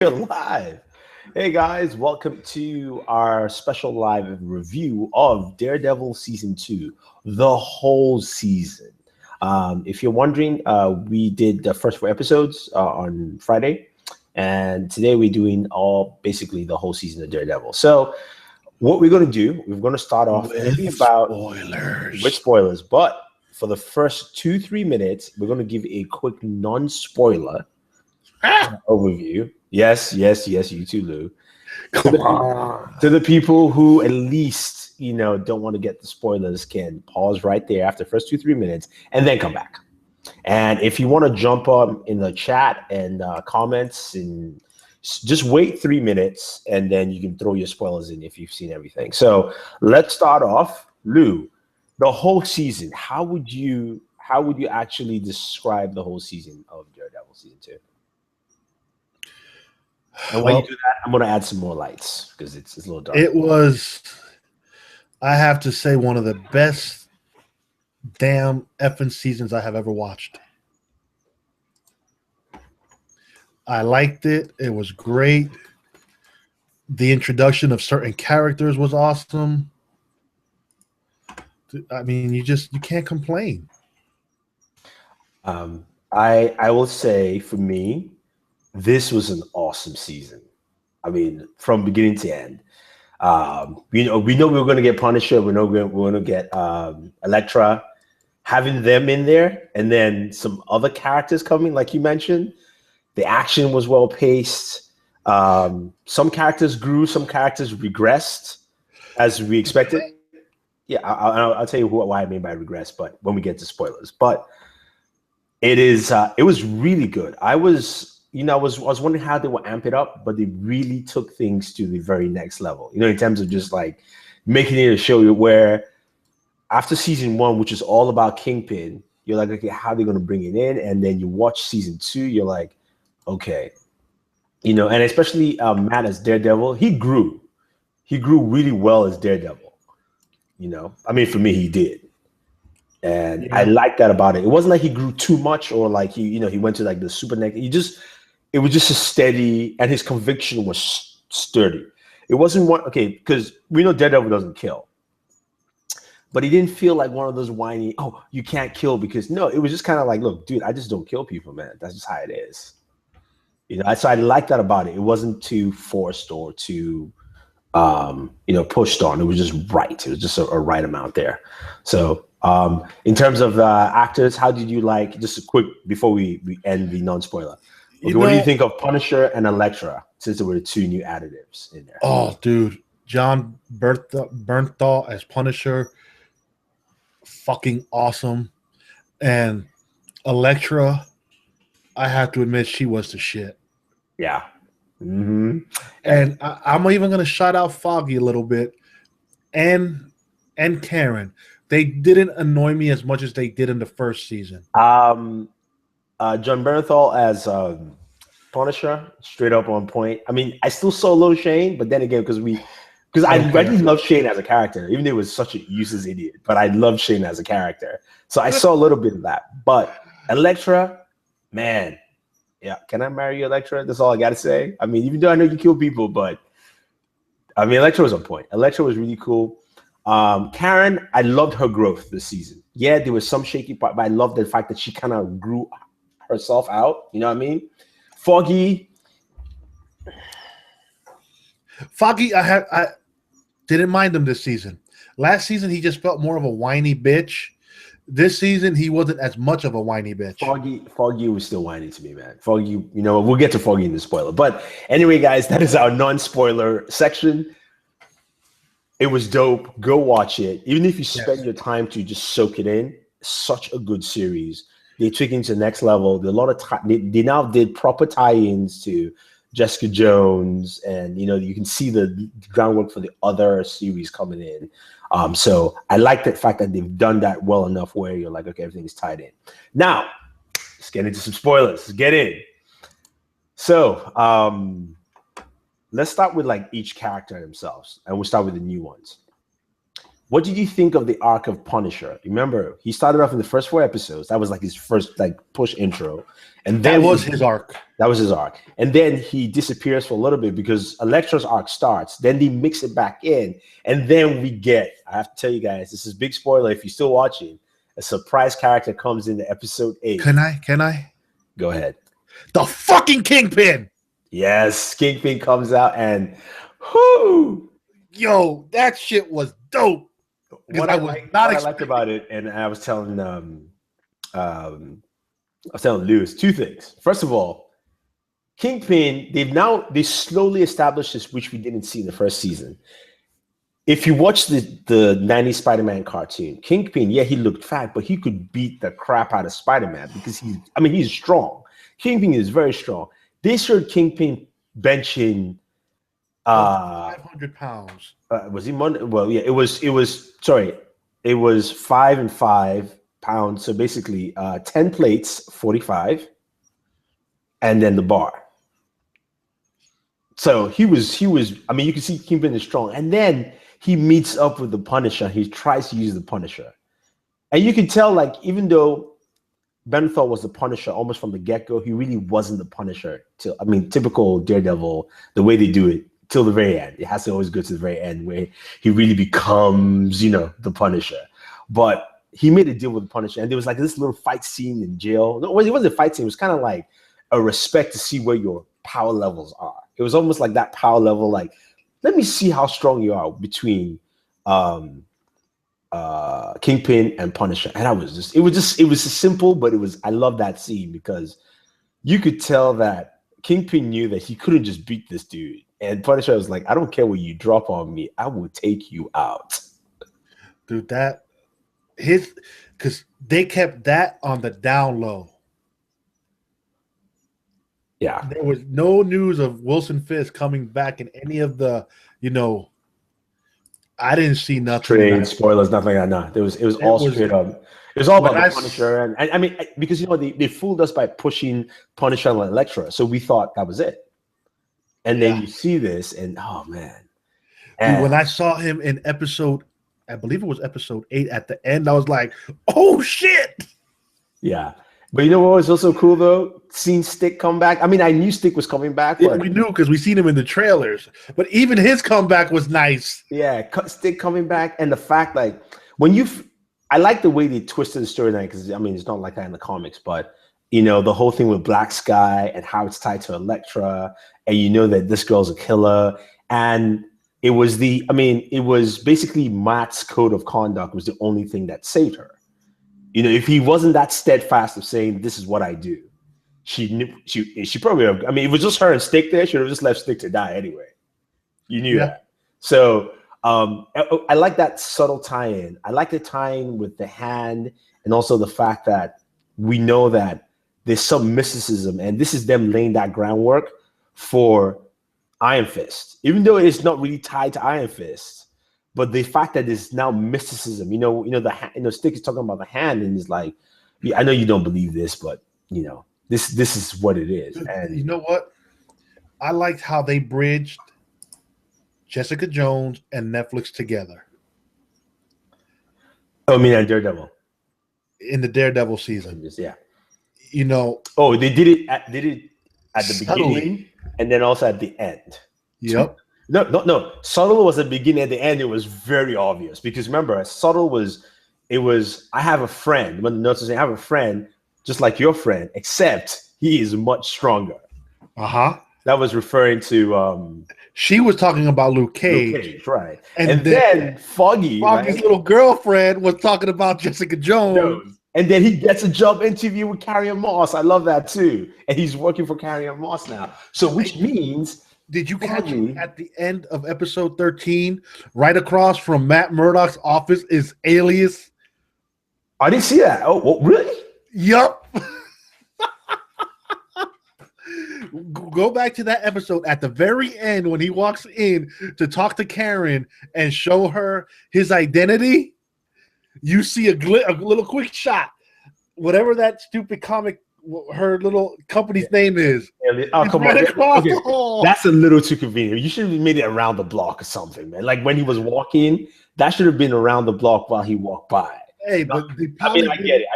We're live. Hey guys, welcome to our special live review of Daredevil Season 2, the whole season. If you're wondering, we did the first four episodes on Friday, and today we're doing basically the whole season of Daredevil. So, what we're going to do, we're going to start off maybe about with spoilers, but for the first 2-3 minutes, we're going to give a quick non-spoiler overview. Yes, you too, Lou. Come on. To the people who at least, don't want to get the spoilers, can pause right there after the first 2-3 minutes and then come back. And if you want to jump up in the chat and comments, and just wait 3 minutes and then you can throw your spoilers in if you've seen everything. So let's start off. Lou, the whole season, how would you actually describe the whole season of Daredevil Season 2? And when you do that, I'm going to add some more lights because it's a little dark. It was, I have to say, one of the best damn effing seasons I have ever watched. I liked it. It was great. The introduction of certain characters was awesome. I mean, you can't complain. I will say, for me, this was an awesome season. I mean, from beginning to end. We know we were going to get Punisher. We know we're going to get Elektra. Having them in there, and then some other characters coming, like you mentioned. The action was well paced. Some characters grew, some characters regressed, as we expected. Yeah, I'll tell you why I mean by regress, but when we get to spoilers. But it was really good. I was wondering how they would amp it up, but they really took things to the very next level. In terms of just like making it a show where after season 1, which is all about Kingpin, you're like, okay, how are they going to bring it in? And then you watch season 2, you're like, okay, and especially Matt as Daredevil, he grew really well as Daredevil. I mean, for me, he did. And I like that about it. It wasn't like he grew too much or like he went to like the super neck. It was just a steady, and his conviction was sturdy. It wasn't one, okay, because we know Daredevil doesn't kill. But he didn't feel like one of those whiny, oh, you can't kill because no, it was just kind of like, look, dude, I just don't kill people, man. That's just how it is. So I like that about it. It wasn't too forced or too pushed on. It was just right. It was just a right amount there. So in terms of actors, how did you like, just a quick, before we end the non-spoiler, what do you think of Punisher and Elektra, since there were 2 new additives in there? Oh, dude. John Bernthal as Punisher, fucking awesome. And Elektra, I have to admit, she was the shit. Yeah. Mm-hmm. And I'm even going to shout out Foggy a little bit, and Karen. They didn't annoy me as much as they did in the first season. John Bernthal as Punisher, straight up on point. I mean, I still saw Low Shane, but then again, because I really love Shane as a character, even though he was such a useless idiot, but I love Shane as a character. So I saw a little bit of that. But Elektra, man, yeah, can I marry you, Elektra? That's all I got to say. I mean, even though I know you kill people, but I mean, Elektra was on point. Elektra was really cool. Karen, I loved her growth this season. Yeah, there was some shaky part, but I loved the fact that she kind of grew herself out. You know what I mean? Foggy, I didn't mind him this season. Last season, he just felt more of a whiny bitch. This season, he wasn't as much of a whiny bitch. Foggy was still whiny to me, man. Foggy, we'll get to Foggy in the spoiler. But anyway, guys, that is our non-spoiler section. It was dope. Go watch it. Even if you spend your time to just soak it in, such a good series. They took it into the next level. There a lot of they now did proper tie-ins to Jessica Jones, and you can see the groundwork for the other series coming in. So I like the fact that they've done that well enough where you're like, okay, everything is tied in. Now, let's get into some spoilers. Let's get in. So let's start with like each character themselves, and we'll start with the new ones. What did you think of the arc of Punisher? Remember, he started off in the first 4 episodes. That was like his first like push intro, and then That was his arc. That was his arc, and then he disappears for a little bit because Elektra's arc starts. Then they mix it back in, and then we get. I have to tell you guys, this is big spoiler. If you're still watching, a surprise character comes into episode 8. Can I? Go ahead. The fucking Kingpin. Yes, Kingpin comes out, and whoo, yo, that shit was dope. What I liked about it, and I was telling Lewis 2 things. First of all, Kingpin, they slowly established this, which we didn't see in the first season. If you watch the 90s Spider-Man cartoon, Kingpin, yeah, he looked fat, but he could beat the crap out of Spider-Man because he's strong. Kingpin is very strong. They showed Kingpin benching 500 pounds. Was he Monday? Well, yeah, it was 5 and 5 pounds. So basically 10 plates, 45, and then the bar. So he was, I mean, you can see Kingpin is strong. And then he meets up with the Punisher. He tries to use the Punisher. And you can tell, like, even though Bernthal was the Punisher almost from the get-go, he really wasn't the Punisher. Typical Daredevil, the way they do it, till the very end. It has to always go to the very end where he really becomes, the Punisher. But he made a deal with the Punisher, and there was like this little fight scene in jail. No, it wasn't a fight scene. It was kind of like a respect to see where your power levels are. It was almost like that power level, like, let me see how strong you are between Kingpin and Punisher. And it was simple, but I love that scene because you could tell that Kingpin knew that he couldn't just beat this dude. And Punisher was like, I don't care what you drop on me. I will take you out. Dude, because they kept that on the down low. Yeah. There was no news of Wilson Fisk coming back in any of the, I didn't see nothing. Trade, spoilers, nothing like that. No, it was all straight up. It was all about the Punisher. And I mean, because, they fooled us by pushing Punisher and Elektra. So we thought that was it. And then you see this, and oh man! Dude, when I saw him in episode, I believe it was episode 8 at the end, I was like, "Oh shit!" Yeah, but you know what was also cool though? Seeing Stick come back. I mean, I knew Stick was coming back. Yeah, we knew because we seen him in the trailers. But even his comeback was nice. Yeah, Stick coming back, and the fact like I like the way they twisted the storyline because it's not like that in the comics, but. The whole thing with Black Sky and how it's tied to Elektra, and that this girl's a killer. And it was basically Matt's code of conduct was the only thing that saved her. If he wasn't that steadfast of saying, this is what I do, she probably would have, if it was just her and Stick there, she would have just left Stick to die anyway. You knew that. So I like that subtle tie-in. I like the tie-in with the hand and also the fact that we know that there's some mysticism, and this is them laying that groundwork for Iron Fist, even though it's not really tied to Iron Fist. But the fact that there's now mysticism, Stick is talking about the hand, and he's like, I know you don't believe this, but this is what it is. And you know what? I liked how they bridged Jessica Jones and Netflix together. And Daredevil in the Daredevil season. Yeah. They did it at the beginning and then also at the end. Yep. No. Subtle was at the beginning. At the end, it was very obvious because remember, subtle was. I have a friend. When the notes saying, I have a friend just like your friend, except he is much stronger. That was referring to. She was talking about Luke Cage. Luke Cage, right? And then Foggy's little girlfriend was talking about Jessica Jones. And then he gets a job interview with Carrier Moss. I love that too. And he's working for Carrier Moss now. So which means... Did you catch him at the end of episode 13? Right across from Matt Murdock's office is Alias. I didn't see that. Oh, really? Yup. Go back to that episode at the very end when he walks in to talk to Karen and show her his identity. You see a little quick shot, whatever that stupid comic, her little company's name is. Come on. Okay. That's a little too convenient. You should have made it around the block or something, man. Like when he was walking, That should have been around the block while he walked by. Hey, but I mean, I get it.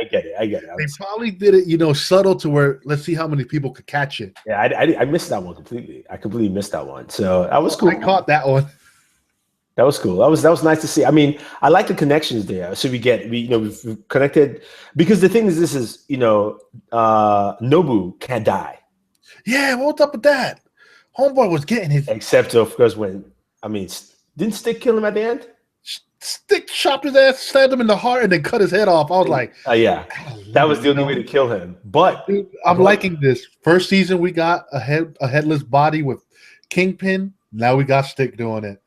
They probably did it, subtle to where let's see how many people could catch it. Yeah, I missed that one completely. I completely missed that one. So that was cool. I caught that one. That was cool. That was nice to see. I mean, I like the connections there. So we've connected because the thing is, this is Nobu can't die. Yeah, what's up with that? Homeboy was getting his, except of course didn't Stick kill him at the end? Stick chopped his ass, stabbed him in the heart, and then cut his head off. I was like, yeah, that was the only way to kill him. But dude, I'm liking this. First season, we got a headless body with Kingpin. Now we got Stick doing it.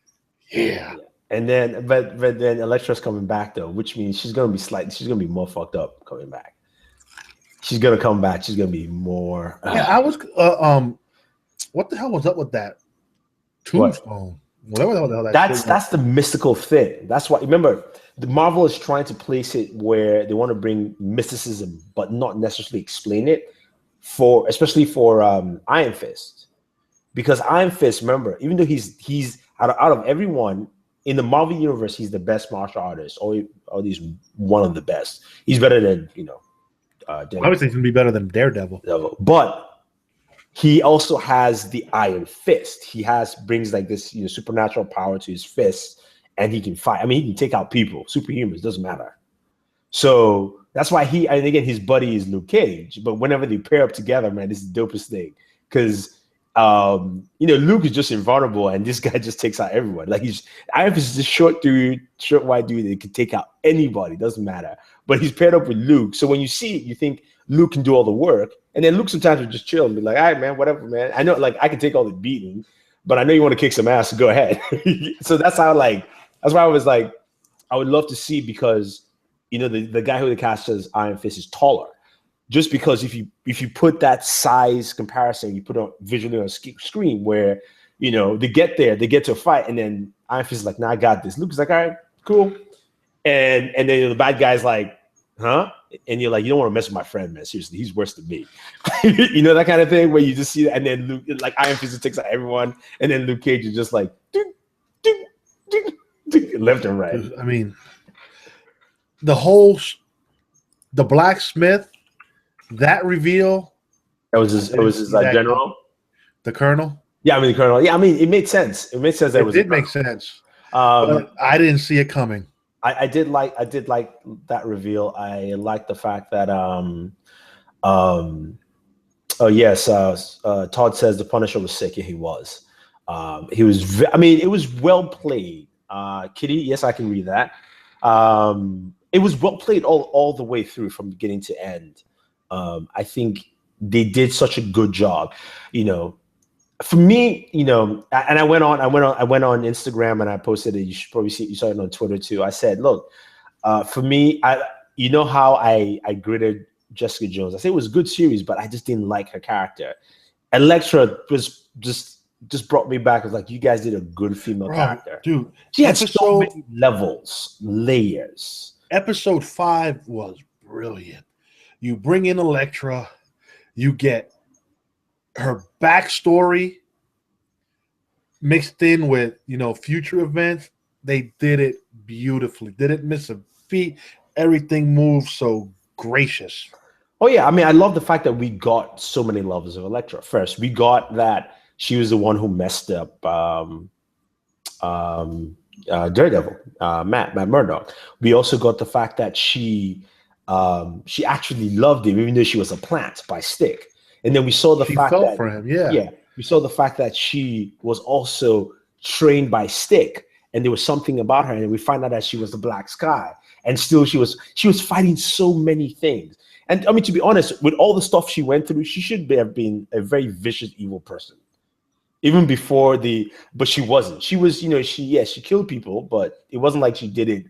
Yeah. And then, but then Elektra's coming back though, which means she's gonna be more fucked up coming back. She's gonna come back. She's gonna be more. Yeah, I was. What the hell was up with that tombstone? Whatever the hell that's the mystical thing. That's why. Remember, the Marvel is trying to place it where they want to bring mysticism, but not necessarily explain it especially for Iron Fist, because Iron Fist. Remember, even though he's out of everyone in the Marvel universe, he's the best martial artist, or at least one of the best. He's better than Daredevil. Obviously, he's gonna be better than Daredevil. But he also has the Iron Fist. He brings like this supernatural power to his fists, and he can fight. I mean, he can take out people, superhumans, doesn't matter. So that's why and again, his buddy is Luke Cage. But whenever they pair up together, man, this is the dopest thing. Because Luke is just invulnerable, and this guy just takes out everyone. Like Iron Fist is this short white dude that can take out anybody, doesn't matter. But he's paired up with Luke. So when you see it, you think Luke can do all the work. And then Luke sometimes will just chill and be like, all right, man, whatever, man. I know, like, I can take all the beating, but I know you want to kick some ass, so go ahead. So that's why I was like, I would love to see, because, the guy who the cast as Iron Fist is taller. Just because if you put that size comparison, you put it visually on a screen where, they get to a fight, and then Iron Fist is like, nah, I got this. Luke is like, all right, cool. And then the bad guy's like, huh? And you're like, you don't want to mess with my friend, man. Seriously, he's worse than me. That kind of thing where you just see that, and then Luke, like Iron Fist takes out everyone, and then Luke Cage is just like, ding, ding, ding, ding, left and right. I mean, the blacksmith, that reveal. It was his general, the colonel. Yeah, I mean the colonel. Yeah, I mean it made sense. It made sense. That it did make sense. But I didn't see it coming. I did like that reveal. I like the fact that Todd says the Punisher was sick. Yeah, he was. He was. It was well played. Kitty, yes, I can read that. It was well played all the way through from beginning to end. I think they did such a good job. For me, and I went on Instagram and I posted it. You should probably see. You saw it on Twitter too. I said, look, for me, how I graded Jessica Jones. I said it was a good series, but I just didn't like her character. Elektra was just brought me back. It was like, you guys did a good female character, dude. She had so many layers. Episode 5 was brilliant. You bring in Elektra, you get her backstory mixed in with future events. They did it beautifully. Didn't miss a beat. Everything moved so gracious. Oh yeah, I love the fact that we got so many levels of Elektra. First, we got that she was the one who messed up Daredevil, Matt Murdock. We also got the fact that she actually loved him, even though she was a plant by Stick. And then we saw the fact that for him, yeah, we saw the fact that she was also trained by Stick, and there was something about her, and we find out that she was the Black Sky, and still she was fighting so many things. And to be honest, with all the stuff she went through, she should have been a very vicious, evil person, even before but she wasn't. She was, she killed people, but it wasn't like she did it,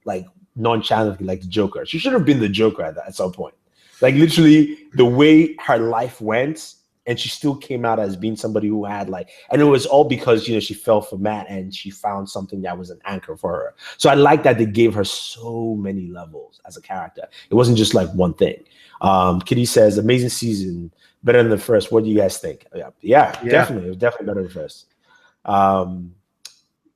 like nonchalantly, like the Joker. She should have been the Joker at some point. Like literally the way her life went, and she still came out as being somebody who had and it was all because, she fell for Matt and she found something that was an anchor for her. So I like that they gave her so many levels as a character. It wasn't just like one thing. Kitty says, amazing season, better than the first. What do you guys think? Yeah. Definitely. It was definitely better than the first.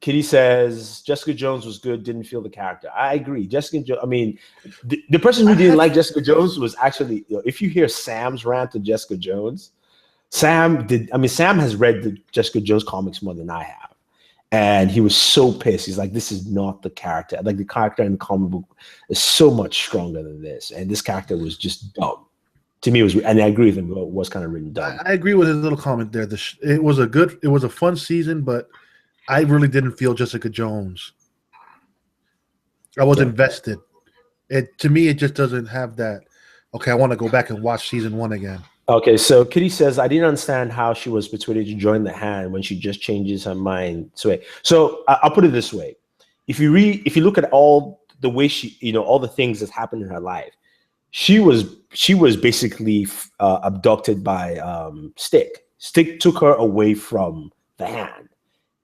Kitty says Jessica Jones was good, didn't feel the character. I agree. Jessica Jones, I mean, the person who didn't like Jessica Jones was actually, if you hear Sam's rant to Jessica Jones, Sam has read the Jessica Jones comics more than I have. And he was so pissed. He's like, this is not the character. Like, the character in the comic book is so much stronger than this. And this character was just dumb. To me, it was, and I agree with him, it was kind of written dumb. I agree with his little comment there. It was a fun season, but I really didn't feel Jessica Jones. I was invested. To me, it just doesn't have that. Okay, I want to go back and watch season 1 again. Okay, so Kitty says, I didn't understand how she was persuaded to join the Hand when she just changes her mind. So I'll put it this way: if you look at all the way she, all the things that happened in her life, she was basically abducted by Stick. Stick took her away from the Hand,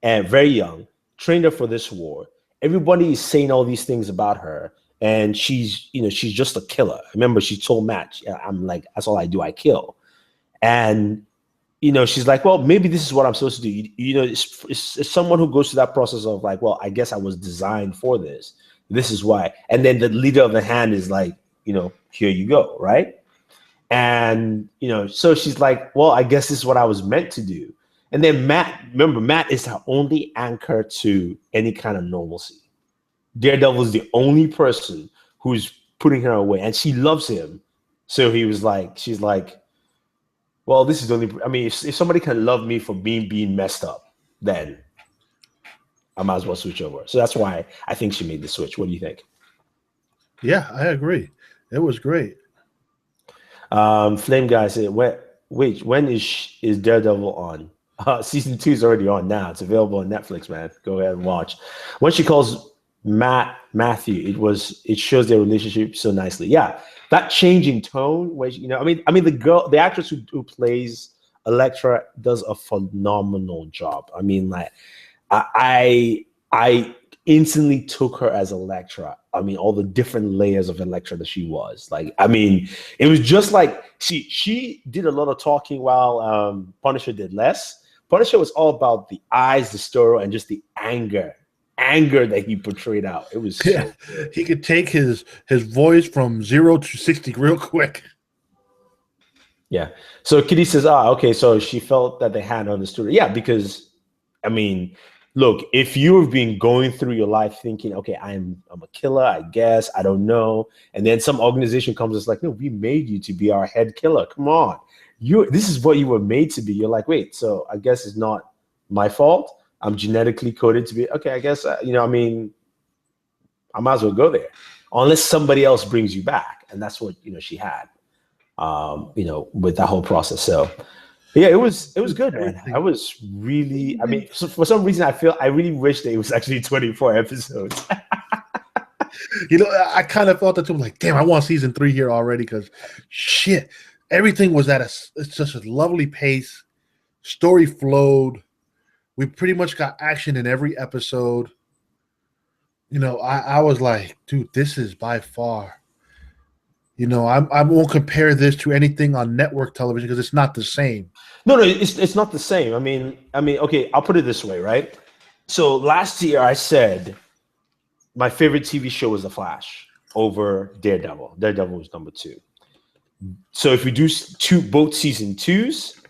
and very young, trained her for this war. Everybody is saying all these things about her, and she's just a killer. Remember, she told Matt, I'm like, that's all I do, I kill. And she's like, well, maybe this is what I'm supposed to do. It's someone who goes through that process of like, well, I guess I was designed for this. This is why. And then the leader of the Hand is like, here you go, right? And so she's like, well, I guess this is what I was meant to do. And then Matt is her only anchor to any kind of normalcy. Daredevil is the only person who's putting her away, and she loves him. So she's like, well, this is the only. I mean, if somebody can love me for being messed up, then I might as well switch over. So that's why I think she made the switch. What do you think? Yeah, I agree. It was great. Flame Guy said, wait, when is Daredevil on? Season 2 is already on now. It's available on Netflix, man. Go ahead and watch. When she calls Matthew, it shows their relationship so nicely. Yeah, that change in tone, where the actress who plays Elektra does a phenomenal job. I mean, like, I instantly took her as Elektra. I mean, all the different layers of Elektra that she was. Like, I mean, it was just like she did a lot of talking while Punisher did less. Punisher was all about the eyes, the story, and just the anger that he portrayed out. It was he could take his voice from 0 to 60 real quick. Yeah. So Kitty says, okay, so she felt that they had understood her. Yeah, because I mean, look, if you've been going through your life thinking, okay, I'm a killer, I guess, I don't know, and then some organization comes and it's like, no, we made you to be our head killer. Come on. This is what you were made to be. You're like, wait, so I guess it's not my fault. I'm genetically coded to be, okay, I guess, I might as well go there. Unless somebody else brings you back. And that's what, she had, with that whole process. So, yeah, it was good, man. I was really, so for some reason, I really wish that it was actually 24 episodes. I kind of felt that too. I'm like, damn, I want season 3 here already because shit, everything was it's just a lovely pace. Story flowed. We pretty much got action in every episode. I was like, dude, this is by far. I won't compare this to anything on network television because it's not the same. No, it's not the same. I mean, okay, I'll put it this way, right? So last year I said my favorite TV show was The Flash over Daredevil. Daredevil was number 2. So if we do both season 2s,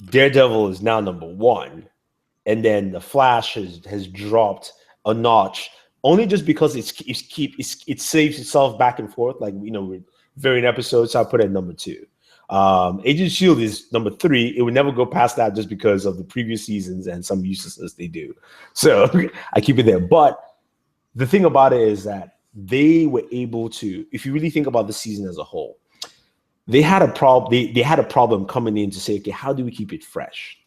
Daredevil is now number 1. And then The Flash has dropped a notch, only just because it saves itself back and forth. Like, with varying episodes, so I put it at number 2. Agent Shield is number 3. It would never go past that just because of the previous seasons and some uselessness they do. So I keep it there. But the thing about it is that they were able to, if you really think about the season as a whole, they had a problem. They had a problem coming in to say, okay, how do we keep it fresh?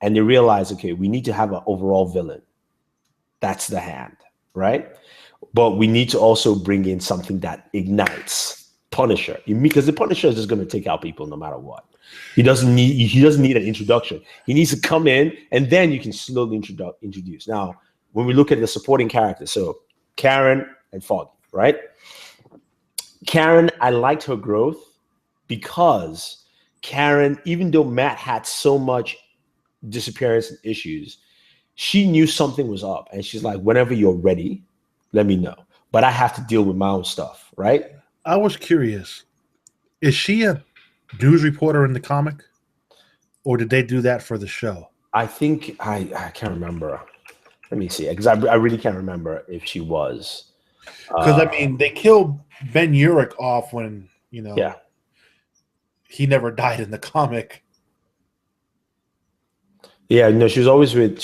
And they realized, okay, we need to have an overall villain. That's the Hand, right? But we need to also bring in something that ignites Punisher, because the Punisher is just going to take out people no matter what. He doesn't need an introduction. He needs to come in, and then you can slowly introduce. Now, when we look at the supporting characters, so Karen and Foggy, right? Karen, I liked her growth because Karen, even though Matt had so much disappearance and issues, she knew something was up, and she's like, whenever you're ready, let me know. But I have to deal with my own stuff, right? I was curious. Is she a news reporter in the comic? Or did they do that for the show? I think I can't remember. Let me see, because I really can't remember if she was. Because I mean, they killed Ben Urich off when he never died in the comic. Yeah, no, she was always in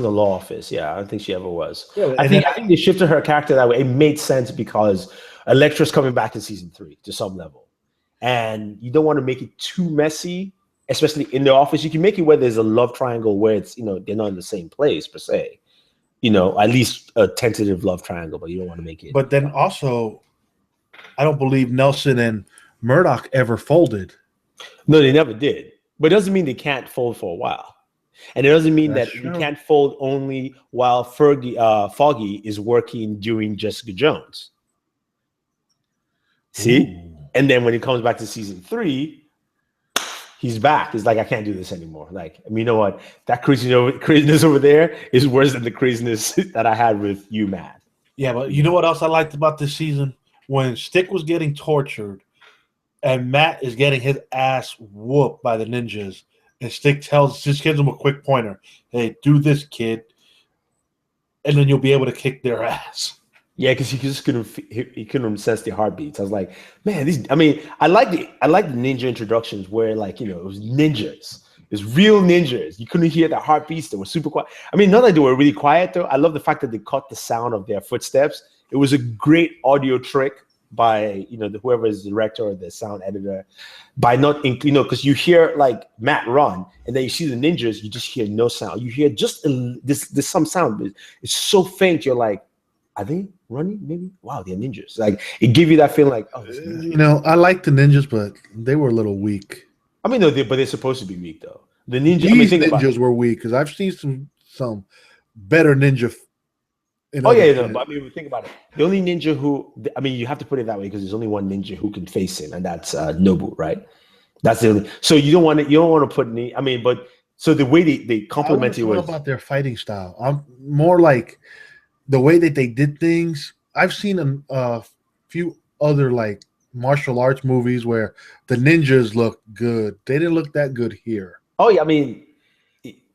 the law office. Yeah, I don't think she ever was. Yeah, I think they shifted her character that way. It made sense because Elektra's coming back in season 3 to some level, and you don't want to make it too messy. Especially in the office, you can make it where there's a love triangle where it's, they're not in the same place per se. At least a tentative love triangle, but you don't want to make it. But then also, I don't believe Nelson and Murdoch ever folded. No, they never did. But it doesn't mean they can't fold for a while. And it doesn't mean that you can't fold only while Foggy is working doing Jessica Jones. See? Ooh. And then when he comes back to season 3, he's back. He's like, I can't do this anymore. Like, I mean, you know what? That craziness over there is worse than the craziness that I had with you, Matt. Yeah, but you know what else I liked about this season? When Stick was getting tortured and Matt is getting his ass whooped by the ninjas, and Stick gives him a quick pointer. Hey, do this, kid. And then you'll be able to kick their ass. Yeah, because he couldn't sense the heartbeats. I was like, man, I like the ninja introductions where it was ninjas. It's real ninjas. You couldn't hear the heartbeats. They were super quiet. I mean, not that they were really quiet though. I love the fact that they cut the sound of their footsteps. It was a great audio trick by whoever is the director or the sound editor, by not because you hear like Matt run and then you see the ninjas, you just hear no sound. You hear just this some sound, but it's so faint. You're like, are they running? Maybe. Wow, they're ninjas. Like it give you that feeling like, oh, I like the ninjas, but they were a little weak. I mean, no, but they're supposed to be weak though. The ninjas. Ninjas were weak because I've seen some better ninja. But I mean, think about it. The only ninja you have to put it that way because there's only one ninja who can face him, and that's Nobu, right? That's the only. So you don't want to put any. I mean, but so the way they complement it was about their fighting style. I'm more like the way that they did things. I've seen a few other like martial arts movies where the ninjas look good. They didn't look that good here. Oh yeah, I mean,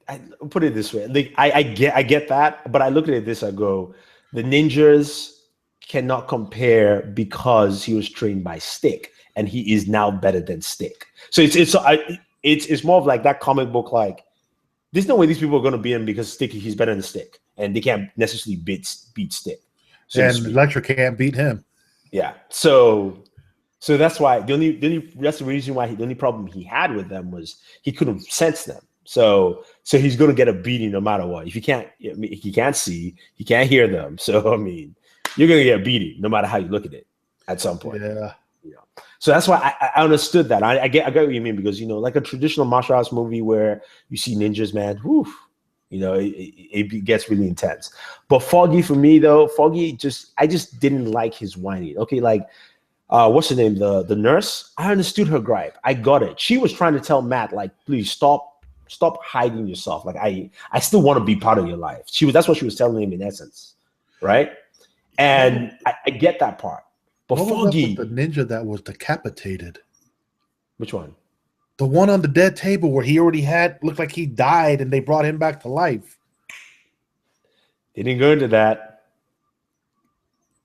I put it this way. Like, I get that, but I look at it this. I go, the ninjas cannot compare because he was trained by Stick, and he is now better than Stick. So it's more of like that comic book. Like, there's no way these people are going to beat him because he's better than Stick, and they can't necessarily beat Stick. So and Elektra can't beat him. Yeah. So that's why that's the reason why the only problem he had with them was he couldn't sense them. So he's going to get a beating no matter what. If he can't see, he can't hear them. So I mean, you're going to get a beating no matter how you look at it at some point. Yeah. So that's why I understood that. I get what you mean because like a traditional martial arts movie where you see ninjas, man, whew, it gets really intense. But Foggy, for me though, I just didn't like his whining. Okay, like what's her name? The nurse. I understood her gripe. I got it. She was trying to tell Matt, like, please stop hiding yourself. Like I still want to be part of your life. That's what she was telling him in essence, right? And I get that part. But what Foggy, was up with the ninja that was decapitated? Which one? The one on the dead table where he already looked like he died, and they brought him back to life. They didn't go into that.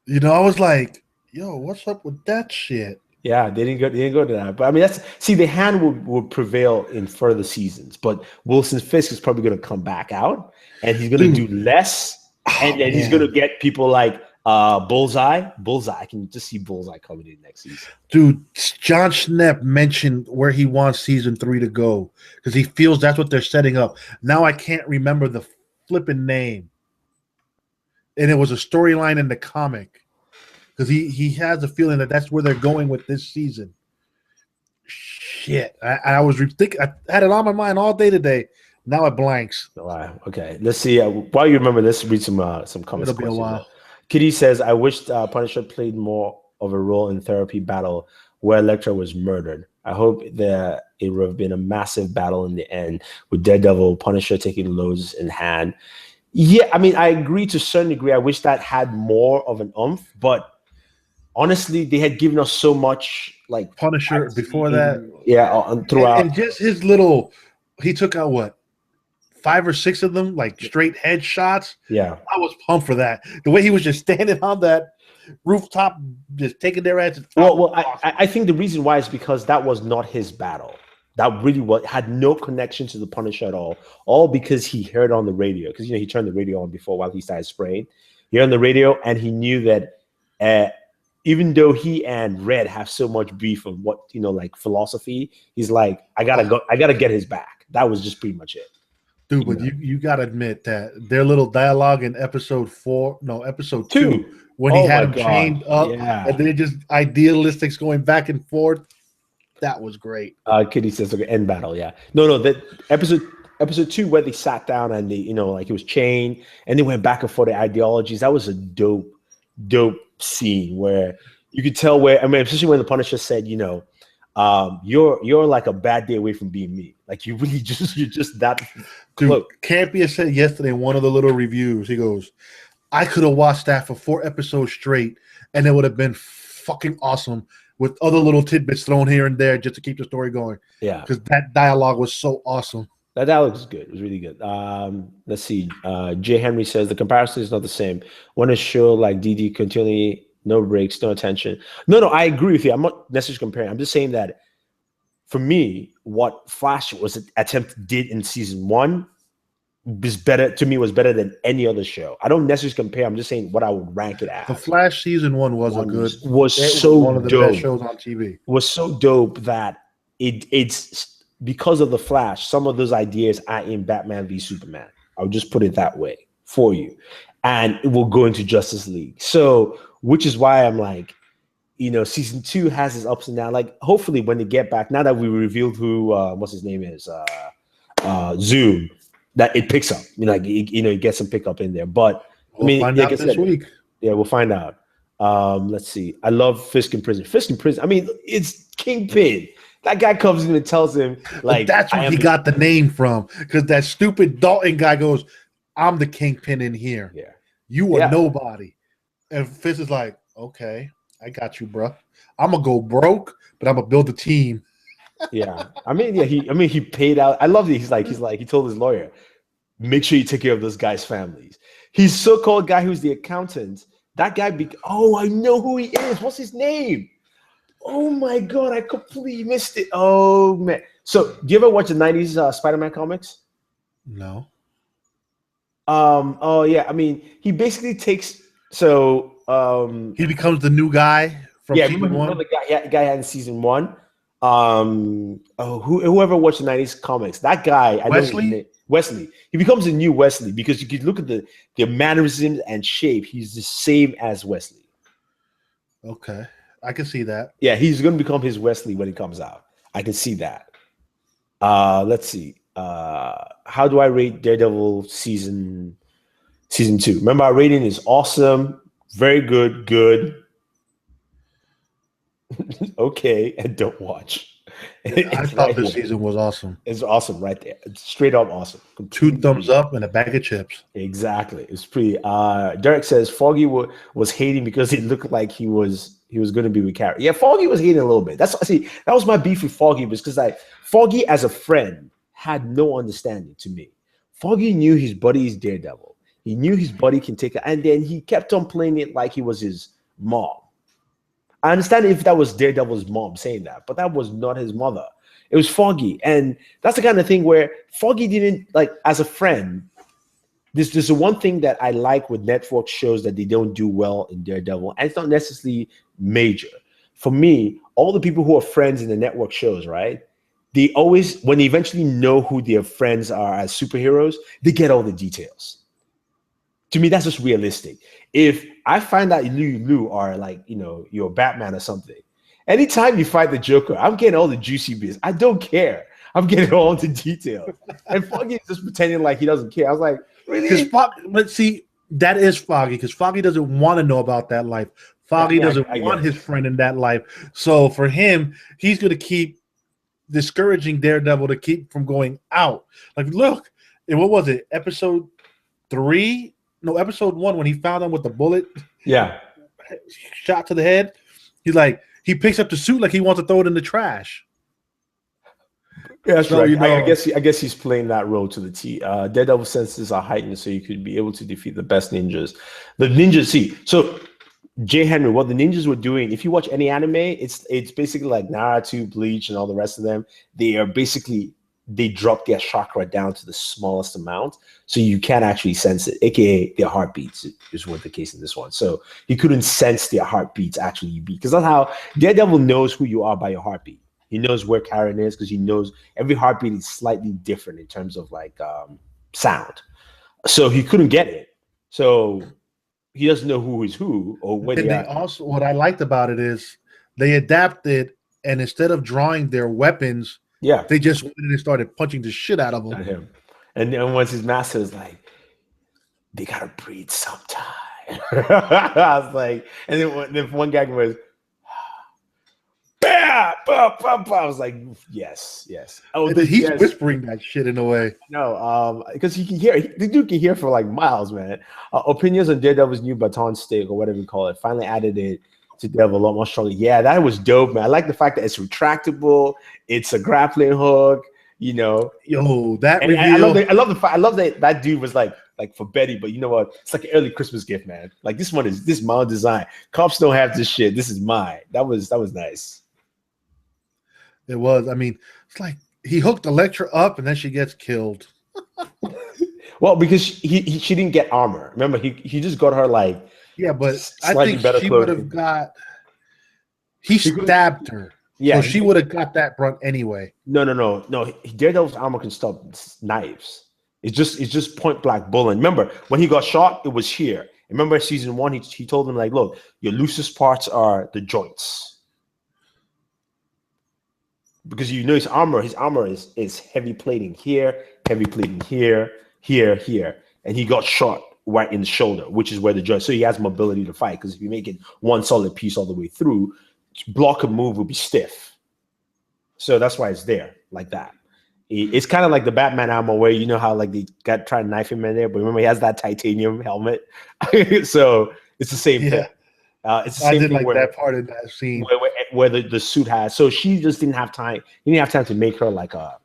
I was like, yo, what's up with that shit? Yeah, they didn't go to that. But I mean, the hand will prevail in further seasons. But Wilson Fisk is probably going to come back out, and he's going to do less, and then he's going to get people like Bullseye. I can just see Bullseye coming in next season. Dude, John Schnepp mentioned where he wants season 3 to go because he feels that's what they're setting up. Now I can't remember the flipping name, and it was a storyline in the comic. Because he has a feeling that that's where they're going with this season. Shit. I was thinking, I had it on my mind all day today. Now it blanks. Wow. Okay. Let's see. While you remember, let's read some comments. It'll be a while. Kitty says, I wish Punisher played more of a role in therapy battle where Elektra was murdered. I hope that it would have been a massive battle in the end with Daredevil, Punisher taking loads in hand. Yeah, I mean, I agree to a certain degree. I wish that had more of an oomph, but honestly, they had given us so much like Punisher fight before that, scene, yeah, throughout. and just his little. He took out what 5 or 6 of them, like straight headshots. Yeah. I was pumped for that. The way he was just standing on that rooftop, just taking their asses out. Well, I think the reason why is because that was not his battle. That really had no connection to the Punisher at all because he heard on the radio, because he turned the radio on before while he started spraying. He heard on the radio, and he knew that even though he and Red have so much beef of what like philosophy, he's like, I gotta get his back. That was just pretty much it. Dude, but you gotta admit that their little dialogue in episode 2, when he had him chained up, and they're just idealistics going back and forth. That was great. Kitty says, okay, end battle. Yeah. No, that episode 2 where they sat down and they, like he was chained and they went back and forth the ideologies. That was a dope scene where you could tell especially when the Punisher said, you're like a bad day away from being me. Like you're just that close. Dude, Campia said yesterday in one of the little reviews, he goes, I could have watched that for 4 episodes straight and it would have been fucking awesome with other little tidbits thrown here and there just to keep the story going. Yeah. Because that dialogue was so awesome. That dialogue was good. It was really good. Let's see. Jay Henry says the comparison is not the same. One is show like DD continually, no breaks, no attention. No, I agree with you. I'm not necessarily comparing. I'm just saying that for me, what Flash did in season 1 was better than any other show. I don't necessarily compare. I'm just saying what I would rank it as. The Flash season 1 was one of the dope. best shows on TV. Was so dope that it's because of the Flash. Some of those ideas are in Batman v Superman. I'll just put it that way for you, and it will go into Justice League. So, which is why I'm like, season 2 has its ups and downs. Like, hopefully, when they get back, now that we revealed who what's his name is, Zoom. That it picks up, it gets some pickup in there. But we'll find out this week. Yeah, we'll find out. Let's see. I love Fisk in prison. I mean, it's Kingpin. That guy comes in and tells him, like, that's where he got the name from. Because that stupid Dalton guy goes, I'm the Kingpin in here. Yeah. You are nobody. And Fisk is like, okay, I got you, bro. I'm gonna go broke, but I'm gonna build a team. Yeah, he paid out. I love it. He's like, he told his lawyer, make sure you take care of those guys' families. His so-called guy who's the accountant, that guy. I know who he is. What's his name? Oh my god, I completely missed it. Oh man. So, do you ever watch the '90s Spider-Man comics? No. Oh yeah. I mean, he basically takes. So he becomes the new guy from season 1. The guy had in season 1. Whoever watched the '90s comics, that guy, Wesley, he becomes a new Wesley because you could look at the mannerisms and shape. He's the same as Wesley. Okay, I can see that. Yeah, he's going to become his Wesley when he comes out. I can see that. Let's see. How do I rate Daredevil season 2? Remember, our rating is awesome, very good. Okay, and don't watch. I thought this season was awesome. It's awesome right there. It's straight up awesome. 2 thumbs up and a bag of chips. Exactly. It's pretty. Derek says Foggy was hating because it looked like he was going to be with Carrie. Yeah, Foggy was hating a little bit. That was my beef with Foggy, was because Foggy as a friend had no understanding to me. Foggy knew his buddy is Daredevil. He knew his buddy can take it, and then he kept on playing it like he was his mom. I understand if that was Daredevil's mom saying that, but that was not his mother. It was Foggy. And that's the kind of thing where Foggy didn't, like, as a friend, there's the one thing that I like with network shows that they don't do well in Daredevil, and it's not necessarily major. For me, all the people who are friends in the network shows, right, they always, when they eventually know who their friends are as superheroes, they get all the details. To me, that's just realistic. If I find out you are like, you're Batman or something, anytime you fight the Joker, I'm getting all the juicy bits. I don't care. I'm getting all the details. And Foggy is just pretending like he doesn't care. I was like, really? Let's see, that is Foggy, because Foggy doesn't want to know about that life. Foggy doesn't want his friend in that life. So for him, he's going to keep discouraging Daredevil to keep from going out. Like, look, and what was it? Episode episode 1 when he found him with the bullet Yeah. shot to the head. He's like, he picks up the suit like he wants to throw it in the trash. Yeah, that's So, right. you know, I guess he's playing that role to the T. Daredevil senses are heightened, so you could be able to defeat the best ninjas. The ninjas, see, so J. Henry, what the ninjas were doing, if you watch any anime, it's basically like Naruto, Bleach, and all the rest of them. They drop their chakra down to the smallest amount, so you can't actually sense it, aka their heartbeats is what the case in this one. So he couldn't sense their heartbeats actually beat, because that's how Daredevil knows who you are by your heartbeat. He knows where Karen is because he knows every heartbeat is slightly different in terms of like sound. So he couldn't get it. So he doesn't know who is who or where they are. Also, what I liked about it is they adapted, and instead of drawing their weapons, they just went and started punching the shit out of Not him. And then once his master is like, they gotta breathe sometime. I was like, and then one guy was, bah, bah, bah, bah. I was like, yes. Oh, he's whispering that shit in a way. No, because he can hear. The dude can hear for like miles, man. Opinions on Daredevil's new baton stick or whatever you call it finally added it to Devil a lot more strongly. Yeah, that was dope, man. I like the fact that it's retractable. It's a grappling hook. You know, that reveal. I love the fact. I love that dude was like for Betty, but you know what? It's like an early Christmas gift, man. Like this is my design. Cops don't have this shit. This is mine. That was nice. It was. I mean, it's like he hooked Elektra up and then she gets killed. Well, because she didn't get armor. Remember, he just got her like but I think she would have got. He stabbed her. Yeah, so she would have got that brunt anyway. No. Daredevil's armor can stop knives. It's just point blank bullet. Remember when he got shot, it was here. Remember season 1, he told him like, look, your loosest parts are the joints. Because you know his armor is heavy plating here, heavy plating here, and he got shot right in the shoulder, which is where the joint. So he has mobility to fight. Because if you make it one solid piece all the way through, block and move will be stiff. So that's why it's there like that. It's kind of like the Batman armor where you know how like they got trying to knife him in there, but remember he has that titanium helmet. So it's the same thing. It's the same thing like that part of that scene where the suit has. So she just didn't have time. He didn't have time to make her like a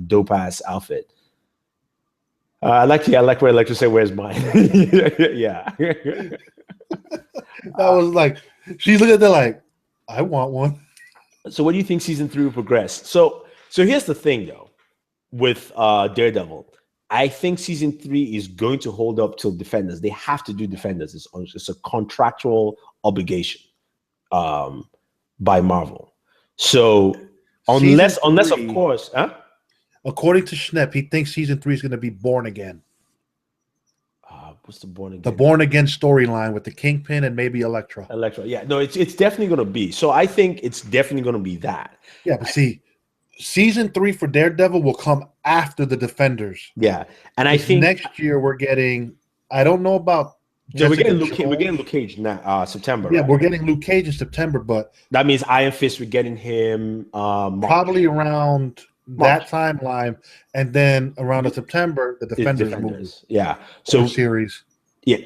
dope ass outfit. I like where Elektra said, "Where's mine?" Yeah. That was like she's looking at that like, I want one. So what do you think season 3 will progress? So here's the thing though, with Daredevil. I think season 3 is going to hold up till Defenders. They have to do Defenders. It's a contractual obligation by Marvel. So unless of course, according to Schnepp, he thinks season 3 is going to be Born Again. What's the Born Again? The Born Again storyline with the Kingpin and maybe Elektra. Yeah. No, it's definitely going to be. So I think it's definitely going to be that. Yeah, but see, season 3 for Daredevil will come after the Defenders. Yeah, and I think next year we're getting. I don't know about. So we're getting Luke Cage now, September. Yeah, right? we're getting Luke Cage in September, but that means Iron Fist. We're getting him probably around that timeline, and then around the September, the Defenders movie. Yeah, so series. Yeah,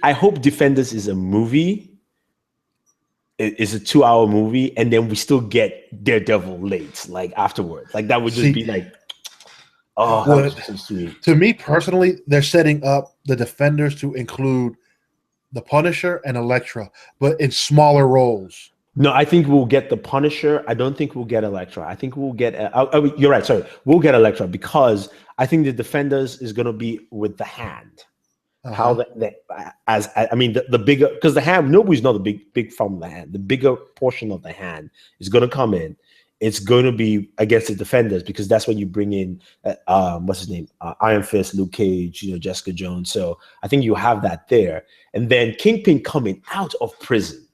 I hope Defenders is a movie. It's a 2-hour movie, and then we still get Daredevil late, like afterwards. Like that would just be like, oh, that was so sweet. To me personally, they're setting up the Defenders to include the Punisher and Elektra, but in smaller roles. No, I think we'll get the Punisher. I don't think we'll get Elektra. I think we'll get. You're right. Sorry, we'll get Elektra because I think the Defenders is going to be with the Hand. How the bigger, because the Hand, nobody's not the big from the Hand. The bigger portion of the Hand is going to come in. It's going to be against the Defenders because that's when you bring in what's his name, Iron Fist, Luke Cage, Jessica Jones. So I think you have that there, and then Kingpin coming out of prison,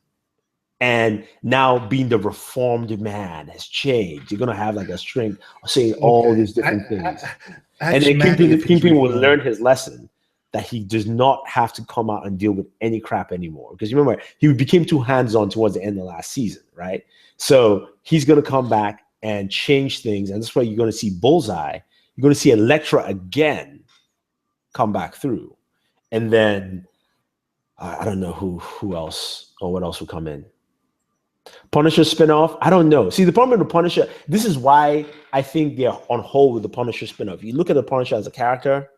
and now being the reformed man has changed. You're going to have like a strength of saying all these different things, and then Kingpin will learn his lesson. That he does not have to come out and deal with any crap anymore. Because you remember, he became too hands-on towards the end of last season, right? So he's going to come back and change things. And that's why you're going to see Bullseye. You're going to see Elektra again come back through, and then I don't know who else or what else will come in. Punisher spinoff? I don't know. See, the problem with the Punisher, this is why I think they're on hold with the Punisher spinoff. You look at the Punisher as a character,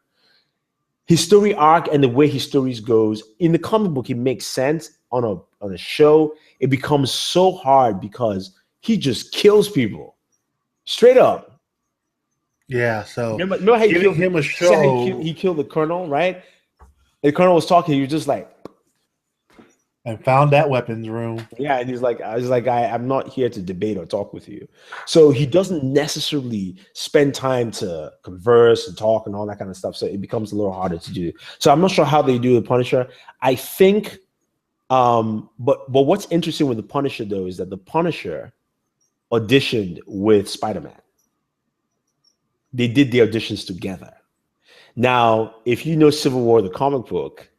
his story arc and the way his stories goes in the comic book, it makes sense. On a show, it becomes so hard because he just kills people straight up. Yeah. So remember how he giving killed him a show. He killed the Colonel, right? The Colonel was talking. He was just like, and found that weapons room. Yeah, and I was like, I'm not here to debate or talk with you. So he doesn't necessarily spend time to converse and talk and all that kind of stuff. So it becomes a little harder to do. So I'm not sure how they do the Punisher. I think, but what's interesting with the Punisher though is that the Punisher auditioned with Spider-Man. They did the auditions together. Now, if you know Civil War, the comic book,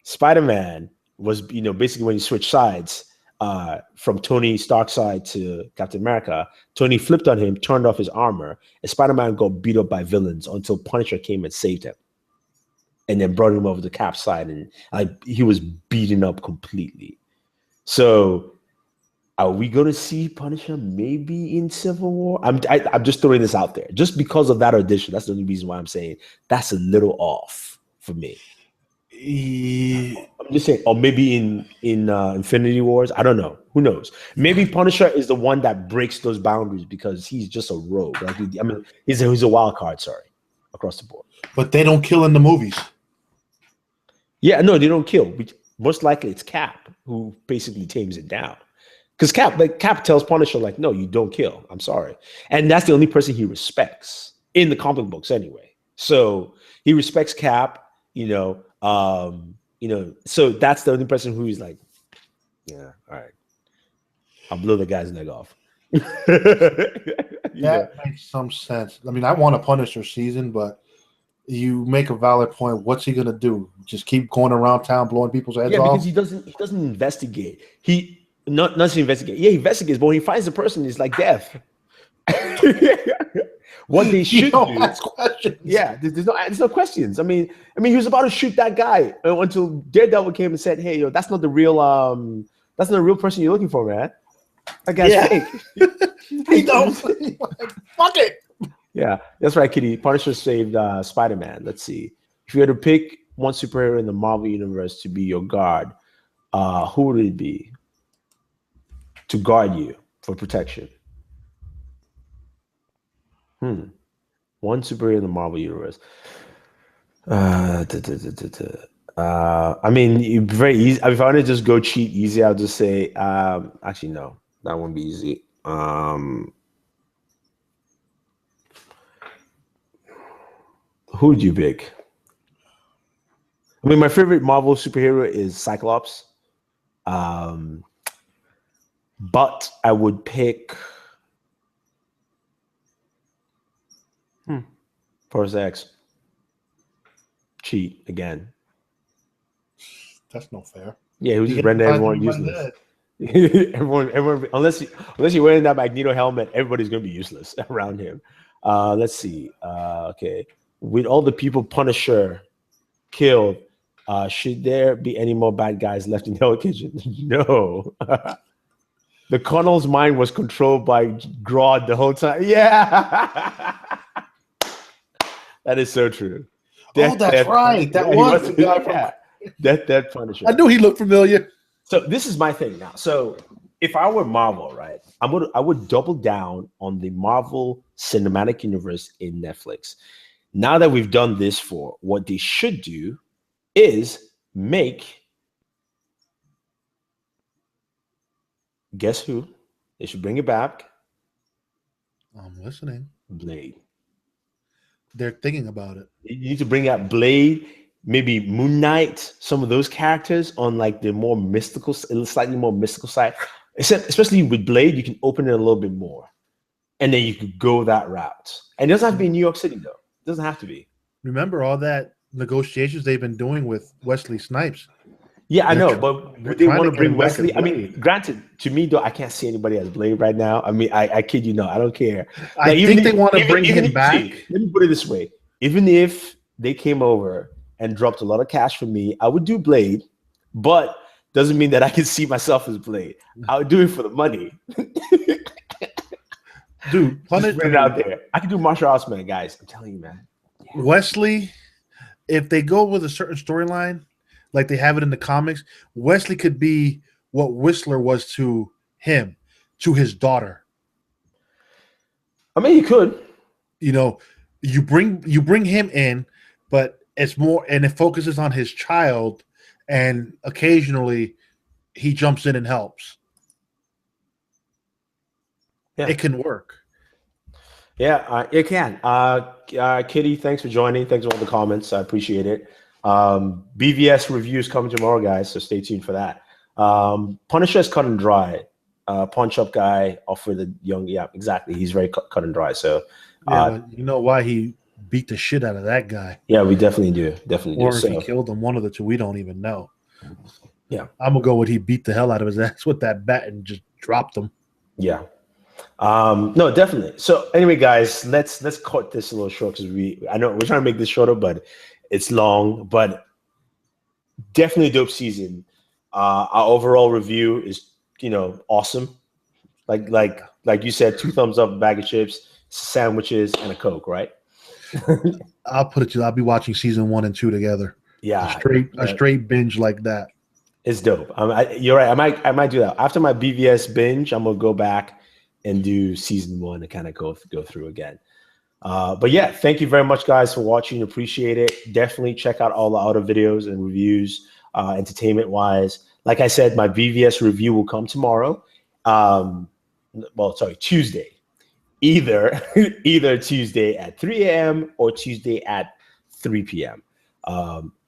Spider-Man was, basically when you switch sides from Tony Stark's side to Captain America, Tony flipped on him, turned off his armor, and Spider-Man got beat up by villains until Punisher came and saved him. And then brought him over to Cap's side, and he was beaten up completely. So are we going to see Punisher maybe in Civil War? I'm just throwing this out there. Just because of that audition, that's the only reason why I'm saying that's a little off for me. I'm just saying, or maybe in Infinity Wars. I don't know. Who knows? Maybe Punisher is the one that breaks those boundaries because he's just a rogue. Like he's a wild card. Sorry, across the board. But they don't kill in the movies. Yeah, no, they don't kill. Most likely, it's Cap who basically tames it down. Because Cap tells Punisher, like, no, you don't kill. I'm sorry, and that's the only person he respects in the comic books, anyway. So he respects Cap. So that's the only person who is like, yeah, all right, I'll blow the guy's leg off. That makes some sense. I mean, I want a Punisher season, but you make a valid point. What's he gonna do? Just keep going around town blowing people's heads off? Yeah, because he doesn't investigate. He not to investigate. Yeah, he investigates, but when he finds the person, it's like death. What they should do? Ask questions. Yeah, there's no questions. I mean, he was about to shoot that guy until Daredevil came and said, "Hey, yo, that's not the real person you're looking for, man. That guy's fake." He don't. Fuck it. Yeah, that's right, Kitty. Punisher saved Spider-Man. Let's see. If you had to pick one superhero in the Marvel universe to be your guard, who would it be to guard you for protection? One superhero in the Marvel universe. I mean, very easy. If I want to just go cheat easy, I'll just say, actually, no, that won't be easy. Who would you pick? I mean, my favorite Marvel superhero is Cyclops. But I would pick Force X. Cheat again. That's not fair. Yeah, he was just render everyone useless. everyone, unless you're wearing that Magneto helmet, everybody's gonna be useless around him. Let's see. Okay, with all the people Punisher killed, should there be any more bad guys left in Hell Kitchen? No. The Colonel's mind was controlled by Grodd the whole time. Yeah. That is so true. That's right. That was the guy from Death Punisher. I knew he looked familiar. So this is my thing now. So if I were Marvel, right, I would double down on the Marvel Cinematic Universe in Netflix. Now that we've done this for, what they should do is make, guess who? They should bring it back. I'm listening. Blade. They're thinking about it. You need to bring out Blade, maybe Moon Knight, some of those characters on like the more mystical, slightly more mystical side. Especially with Blade, you can open it a little bit more. And then you could go that route. And it doesn't have to be in New York City, though. It doesn't have to be. Remember all that negotiations they've been doing with Wesley Snipes? Yeah, I know, but would they want to bring Wesley? I mean, granted, to me, though, I can't see anybody as Blade right now. I mean, I kid you not. I don't care. I think they want to bring him back. Let me put it this way. Even if they came over and dropped a lot of cash for me, I would do Blade, but doesn't mean that I can see myself as Blade. I would do it for the money. Dude, Just put it out there. I can do martial arts, man, guys. I'm telling you, man. Yeah. Wesley, if they go with a certain storyline, like they have it in the comics, Wesley could be what Whistler was to him, to his daughter. I mean, you could. You know, you bring him in, but it's more, and it focuses on his child, and occasionally he jumps in and helps. Yeah. It can work. Yeah, it can. Kitty, thanks for joining. Thanks for all the comments. I appreciate it. BVS reviews coming tomorrow, guys, so stay tuned for that. Punisher's cut and dry. Punch up guy offered the young. Yeah, exactly. He's very cut and dry. So, but you know why he beat the shit out of that guy? Yeah, we definitely do. Definitely or do. Or if he killed him, one of the two, we don't even know. Yeah, I'm gonna go with he beat the hell out of his ass with that bat and just dropped him. Yeah. No, definitely. So anyway, guys, let's cut this a little short because I know we're trying to make this shorter, but it's long. But definitely a dope season. Our overall review is awesome. Like you said, 2 thumbs up, a bag of chips, sandwiches, and a Coke, right? I'll put it to you. I'll be watching season 1 and 2 together. Yeah, a straight binge like that. It's dope. You're right. I might do that after my BVS binge. I'm gonna go back and do season 1 to kind of go through again. But yeah, thank you very much, guys, for watching. Appreciate it. Definitely check out all the other videos and reviews, entertainment wise. Like I said, my BVS review will come tomorrow. Tuesday. Either Tuesday at 3 a.m. or Tuesday at 3 p.m.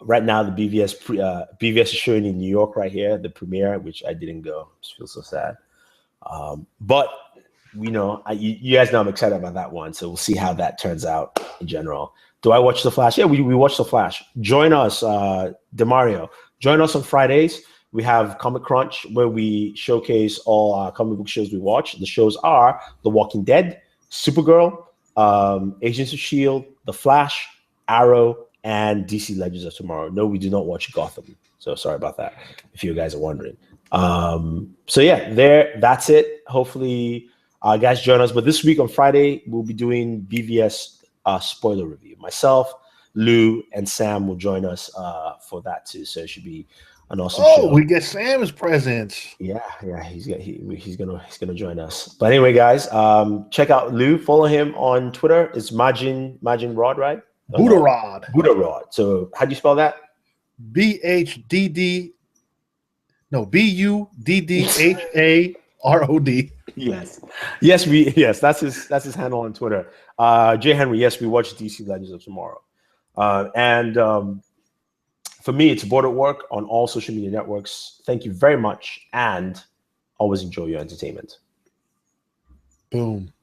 Right now, the BVS is showing in New York right here, the premiere, which I didn't go. I just feel so sad. But you guys know I'm excited about that one, so we'll see how that turns out in general. Do I watch The Flash? Yeah, we watch The Flash. Join us, DeMario. Join us on Fridays. We have Comic Crunch, where we showcase all our comic book shows we watch. The shows are The Walking Dead, Supergirl, Agents of S.H.I.E.L.D., The Flash, Arrow, and DC Legends of Tomorrow. No, we do not watch Gotham. So sorry about that, if you guys are wondering. So yeah, that's it. Hopefully, guys join us. But this week on Friday, we'll be doing BVS spoiler review. Myself, Lou, and Sam will join us for that too. So it should be an awesome show. We get Sam's presence. Yeah, he's gonna join us. But anyway, guys, check out Lou. Follow him on Twitter. It's Majin Rod, right? Booredatwork. So how do you spell that? BUDDHAROD. Yes, that's his handle on Twitter. J Henry, yes, we watch DC Legends of Tomorrow. And for me, it's Booredatwork on all social media networks. Thank you very much, and always enjoy your entertainment. Boom.